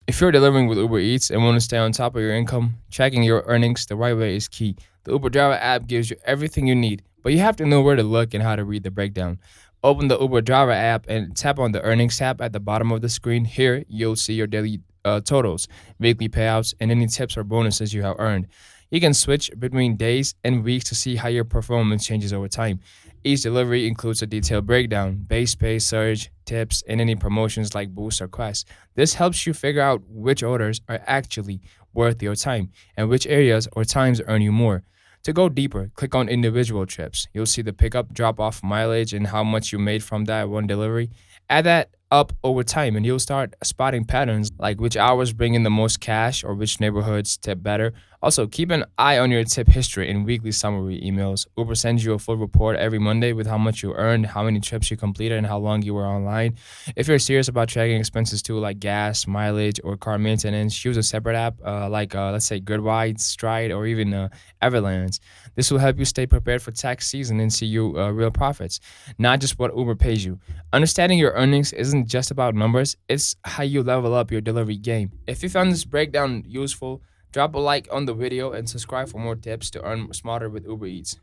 If you're delivering with Uber Eats and want to stay on top of your income, tracking your earnings the right way is key. The Uber Driver app gives you everything you need, but you have to know where to look and how to read the breakdown. Open the Uber Driver app and tap on the Earnings tab at the bottom of the screen. Here, you'll see your daily totals, weekly payouts, and any tips or bonuses you have earned. You can switch between days and weeks to see how your performance changes over time. Each delivery includes a detailed breakdown, base pay, surge, tips, and any promotions like boosts or quests. This helps you figure out which orders are actually worth your time and which areas or times earn you more. To go deeper, click on individual trips. You'll see the pickup, drop off mileage, and how much you made from that one delivery. Add that up over time, and you'll start spotting patterns like which hours bring in the most cash or which neighborhoods tip better. Also, keep an eye on your tip history in weekly summary emails. Uber sends you a full report every Monday with how much you earned, how many trips you completed, and how long you were online. If you're serious about tracking expenses too, like gas, mileage, or car maintenance, use a separate app let's say Gridwide, Stride, or even Everlands. This will help you stay prepared for tax season and see you real profits, not just what Uber pays you. Understanding your earnings isn't just about numbers, it's how you level up your delivery game. If you found this breakdown useful, drop a like on the video and subscribe for more tips to earn smarter with Uber Eats.